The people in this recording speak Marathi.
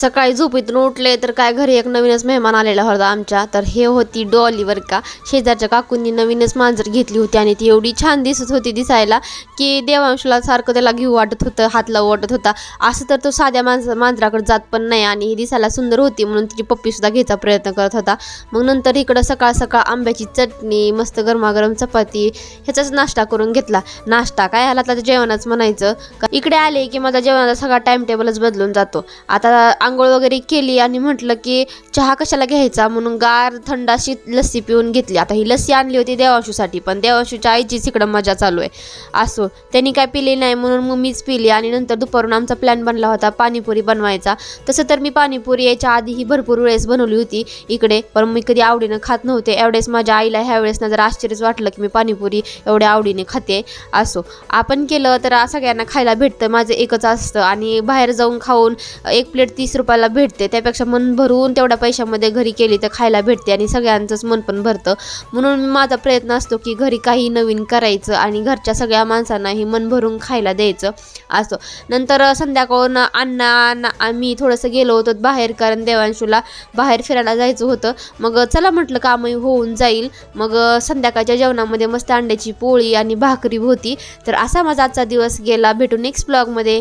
सकाळी झोपेतून उठले तर काय घरी एक नवीनच मेहमान आलेला होता आमच्या. तर हे होती डॉली वर का. शेजारच्या काकूंनी नवीनच मांजर घेतली होती आणि ती एवढी छान दिसत होती दिसायला की देवांशला सारखं त्याला घेऊ वाटत होतं, हात लावू वाटत होता. असं तर तो साध्या मांजराकडे जात पण नाही आणि ही दिसायला सुंदर होती म्हणून तिची पप्पी सुद्धा घ्यायचा प्रयत्न करत होता. मग नंतर इकडं सकाळ सकाळ आंब्याची चटणी, मस्त गरमागरम चपाती ह्याचाच नाश्ता करून घेतला. नाश्ता काय ह्याला तर जेवणच म्हणायचं. इकडे आले की माझा जेवणाचा सगळा टाइम टेबलच बदलून जातो. आता आंघोळ वगैरे केली आणि म्हटलं की चहा कशाला घ्यायचा म्हणून गार थंड अशी लस्सी पिऊन घेतली. आता ही लस्सी आणली होती देवांशूसाठी, पण देवांशूच्या आईचीच इकडं मजा चालू आहे. असो, त्यांनी काय पिली नाही म्हणून मग मीच पिली. आणि नंतर दुपारून आमचा प्लॅन बनला होता पाणीपुरी बनवायचा. तसं तर मी पाणीपुरी यायच्या आधीही भरपूर वेळेस बनवली होती इकडे, पण मी कधी आवडीनं खात नव्हते. एवढेच माझ्या आईला ह्यावेळेस ना जरा आश्चर्यच वाटलं की मी पाणीपुरी एवढ्या आवडीने खाते. असो, आपण केलं तर सगळ्यांना खायला भेटतं, माझं एकच असतं. आणि बाहेर जाऊन खाऊन एक प्लेट 30 रुपयाला भेटते, त्यापेक्षा मन भरून तेवढ्या पैशामध्ये घरी केली तर खायला भेटते आणि सगळ्यांचंच मन पण भरतं. म्हणून माझा प्रयत्न असतो की घरी काही नवीन करायचं आणि घरच्या सगळ्या माणसांनाही मन भरून खायला द्यायचं. असं नंतर संध्याकाळून आम्ही थोडंसं गेलो होतो बाहेर, कारण देवांशूला बाहेर फिरायला जायचं होतं. मग चला म्हटलं कामही होऊन जाईल. मग संध्याकाळच्या जेवणामध्ये मस्त अंड्याची पोळी आणि भाकरी होती. तर असा माझा आजचा दिवस गेला. भेटू नेक्स्ट ब्लॉगमध्ये.